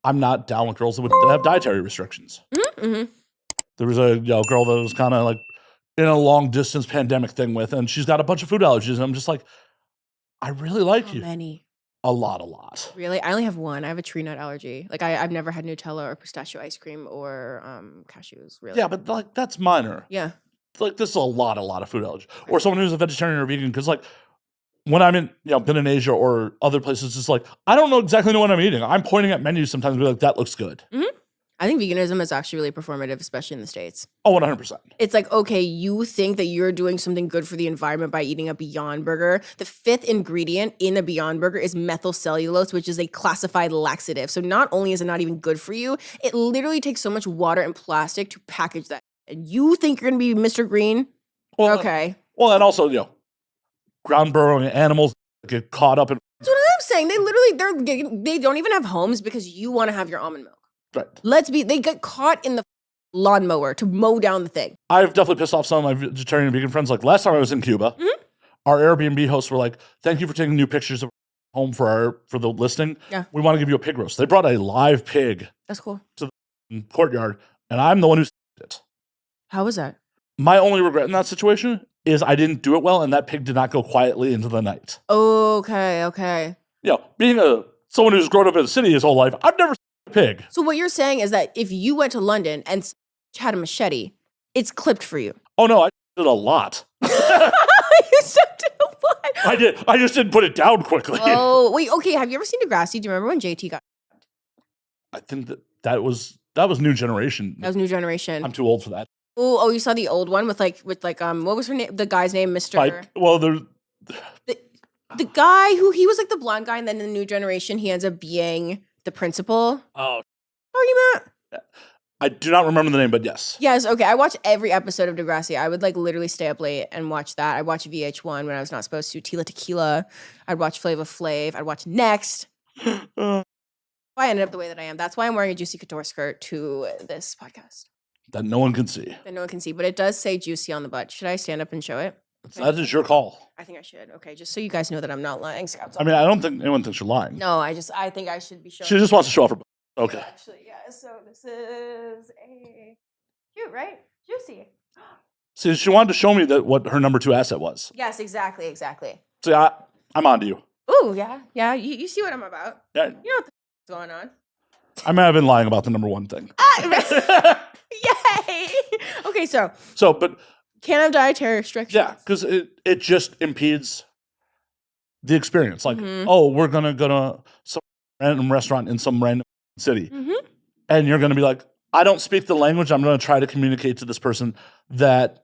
I'm not down with girls that would have dietary restrictions. Mm-hmm. There was a girl that was kind of like in a long distance pandemic thing with, and she's got a bunch of food allergies. And I'm just like, I really like How you. many? A lot. Really? I only have one. I have a tree nut allergy. Like I've never had Nutella or pistachio ice cream or cashews. Really? Yeah, but like that's minor. Yeah. Like this is a lot of food allergy. Or someone who's a vegetarian or vegan, because like when I'm in, been in Asia or other places, it's like I don't exactly know what I'm eating. I'm pointing at menus sometimes and be like, that looks good. Mm-hmm. I think veganism is actually really performative, especially in the States. Oh, 100%. It's like, okay, you think that you're doing something good for the environment by eating a Beyond Burger. The 5th ingredient in a Beyond Burger is methyl cellulose, which is a classified laxative. So not only is it not even good for you, it literally takes so much water and plastic to package that. And you think you're going to be Mr. Green? Well, okay. Well, and also, ground burrowing animals get caught up in. That's what I'm saying. They literally, they don't even have homes because you want to have your almond milk. Right. They get caught in the lawnmower to mow down the thing. I've definitely pissed off some of my vegetarian and vegan friends. Like last time I was in Cuba, our Airbnb hosts were like, thank you for taking new pictures of home for the listing. Yeah. We want to give you a pig roast. They brought a live pig. That's cool. To the courtyard, and I'm the one who did it. How was that? My only regret in that situation is I didn't do it well, and that pig did not go quietly into the night. Okay. Being someone who's grown up in the city his whole life, I've never pig. So what you're saying is that if you went to London and had a machete, it's clipped for you. Oh no, I did a lot. You did a lot. I just didn't put it down quickly. Oh wait, okay. Have you ever seen Degrassi? Do you remember when JT got? I think that was New Generation. That was New Generation. I'm too old for that. Oh, you saw the old one with what was her name? The guy's name, Mr. Like, well, there's the guy who he was like the blonde guy, and then in the New Generation he ends up being the principal. Oh, argument. I do not remember the name, but yes. Yes, okay. I watch every episode of Degrassi. I would like literally stay up late and watch that. I watch VH1 when I was not supposed to. Tila Tequila. I'd watch Flava Flav. I'd watch Next. I ended up the way that I am. That's why I'm wearing a Juicy Couture skirt to this podcast. That no one can see. That no one can see, but it does say juicy on the butt. Should I stand up and show it? That is your call. I think I should. Okay, just so you guys know that I'm not lying. Scouts. I mean, I don't think anyone thinks you're lying. No, I think I should be showing. She just wants to show off her butt. Okay. Actually, yeah. So this is a cute, right? Juicy. See, she wanted to show me what her number 2 asset was. Yes, exactly. See, I'm on to you. Ooh, yeah. You see what I'm about. Yeah. You know what's going on. I may have been lying about the number 1 thing. Yay! Okay, but can't have dietary restrictions. Yeah, because it just impedes the experience. Like, we're gonna go to some random restaurant in some random city, and you're gonna be like, I don't speak the language. I'm gonna try to communicate to this person that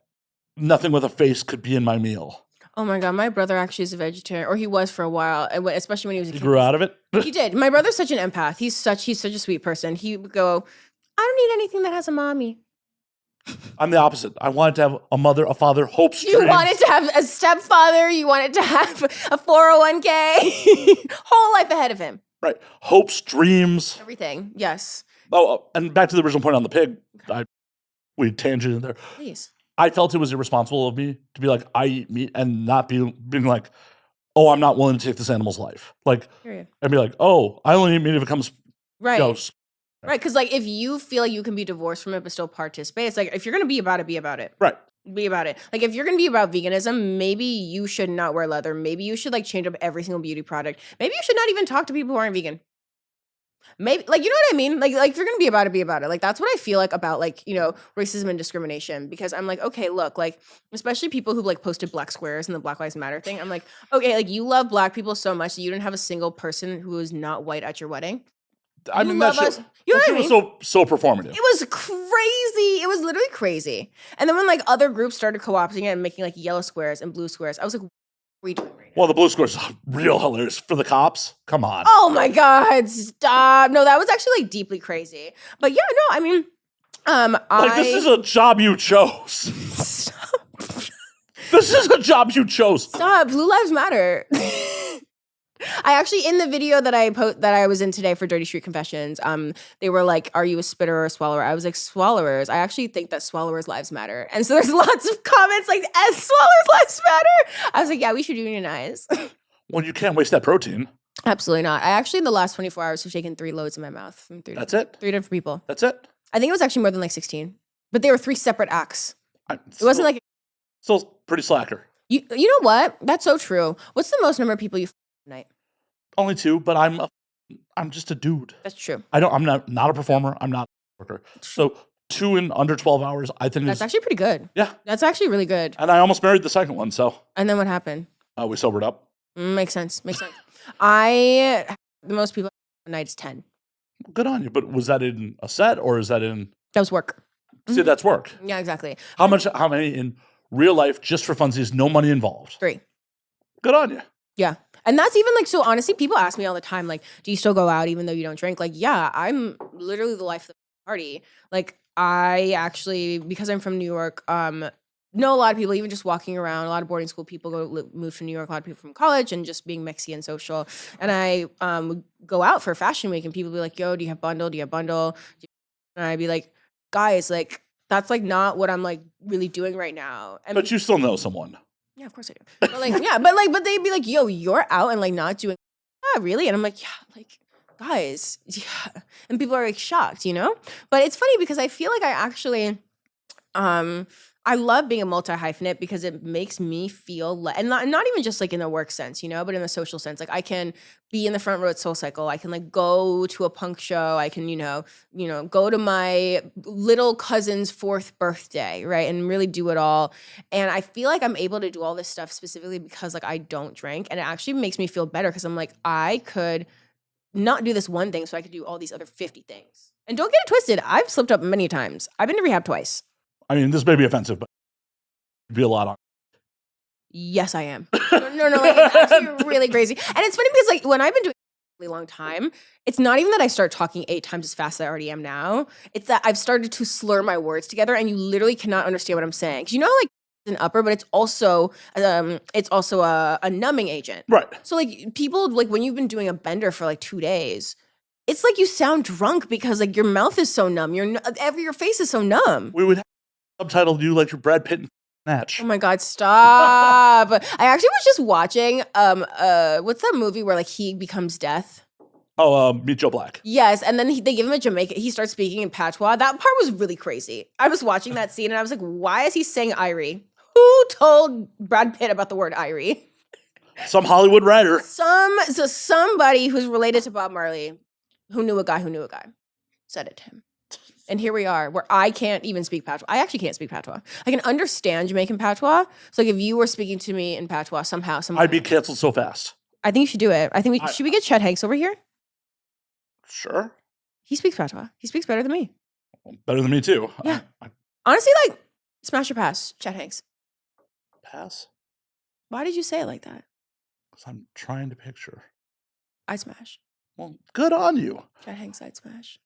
nothing with a face could be in my meal. Oh my God, my brother actually is a vegetarian, or he was for a while, especially when he was a kid. He grew out of it? He did. My brother's such an empath. He's such a sweet person. He would go, I don't need anything that has a mommy. I'm the opposite. I wanted to have a mother, a father, hopes, dreams. You wanted to have a stepfather. You wanted to have a 401k. Whole life ahead of him. Right. Hopes, dreams. Everything. Yes. Oh, and back to the original point on the pig. We tangented there. Please. I felt it was irresponsible of me to be like, I eat meat and not being like, oh, I'm not willing to take this animal's life. Like, and be like, oh, I only eat meat if it comes. Right. Right. Because like if you feel like you can be divorced from it but still participate, it's like if you're going to be about it, be about it. Right. Be about it. Like if you're going to be about veganism, maybe you should not wear leather. Maybe you should like change up every single beauty product. Maybe you should not even talk to people who aren't vegan. Maybe, like, you know what I mean? Like if you're going to be about it, be about it. Like, that's what I feel like about, like, you know, racism and discrimination. Because I'm like, okay, look, like, especially people who, like, posted black squares and the Black Lives Matter thing. I'm like, okay, like, you love black people so much that you didn't have a single person who is not white at your wedding. I mean, that shit, you know what I mean? was so performative. It was crazy. It was literally crazy. And then when, like, other groups started co-opting it and making, like, yellow squares and blue squares, I was like, what are we doing right now? Well, the blue squares are real hilarious for the cops. Come on. Oh my God, stop. No, that was actually like deeply crazy. But yeah, no, I mean, this is a job you chose. Stop. This is a job you chose. Stop. Blue Lives Matter. I actually, in the video that I was in today for Dirty Street Confessions, they were like, are you a spitter or a swallower? I was like, swallowers. I actually think that swallowers' lives matter. And so there's lots of comments like, as swallowers' lives matter. I was like, yeah, we should unionize. Well, you can't waste that protein. Absolutely not. I actually, in the last 24 hours, have taken 3 loads in my mouth from 3 That's it? 3 different people. That's it? I think it was actually more than like 16. But they were 3 separate acts. It wasn't like... Still pretty slacker. You know what? That's so true. What's the most number of people you a night? Only 2, but I'm just a dude. That's true. I'm not a performer. I'm not a worker. So 2 in under 12 hours, I think that's actually pretty good. Yeah. That's actually really good. And I almost married the second one, so. And then what happened? We sobered up. Makes sense. Makes sense. The most people a night is 10. Good on you. But was that in a set or is that in? That was work. See, that's work. Yeah, exactly. How many in real life, just for funsies, no money involved? 3. Good on you. Yeah. And that's even like, so honestly, people ask me all the time, like, do you still go out even though you don't drink? Like, yeah, I'm literally the life of the party. Like, I actually, because I'm from New York, know a lot of people, even just walking around, a lot of boarding school people move to New York, a lot of people from college and just being mixy and social. And I would go out for fashion week and people be like, yo, do you have bundle? Do you have bundle? And I'd be like, guys, like, that's like not what I'm like really doing right now. And but you still know someone. Yeah, of course I do. But like, yeah, but they'd be like, yo, you're out and like not doing, yeah, really? And I'm like, yeah, like, guys, yeah. And people are like shocked, you know? But it's funny because I feel like I actually, I love being a multi-hyphenate because it makes me feel, and not even just like in the work sense, you know, but in the social sense. Like I can be in the front row at SoulCycle. I can like go to a punk show. I can, you know, go to my little cousin's 4th birthday, right? And really do it all. And I feel like I'm able to do all this stuff specifically because like I don't drink. And it actually makes me feel better because I'm like, I could not do this one thing so I could do all these other 50 things. And don't get it twisted. I've slipped up many times. I've been to rehab twice. I mean, this may be offensive, but it'd be a lot on. Yes, I am. No, like, it's actually really crazy. And it's funny because like when I've been doing it for a really long time, it's not even that I start talking 8 times as fast as I already am now. It's that I've started to slur my words together and you literally cannot understand what I'm saying. Because you know, like an upper, but it's also a numbing agent. Right. So like people, like when you've been doing a bender for like 2 days, it's like you sound drunk because like your mouth is so numb. Your face is so numb. We would have subtitled you like your Brad Pitt and Natch. Oh my God, stop. I actually was just watching, what's that movie where like he becomes death? Oh, Meet Joe Black. Yes, and then they give him a Jamaican, he starts speaking in patois. That part was really crazy. I was watching that scene and I was like, why is he saying Irie? Who told Brad Pitt about the word Irie? Some Hollywood writer. Somebody who's related to Bob Marley, who knew a guy, said it to him. And here we are, where I can't even speak patois. I actually can't speak patois. I can understand Jamaican patois. So like if you were speaking to me in patois somehow, I'd be canceled so fast. I think you should do it. I think should we get Chet Hanks over here? Sure. He speaks patois. He speaks better than me. Better than me too. Yeah. Honestly, like, smash or pass, Chet Hanks. Pass? Why did you say it like that? Because I'm trying to picture. I'd smash. Well, good on you. Chet Hanks, I'd smash.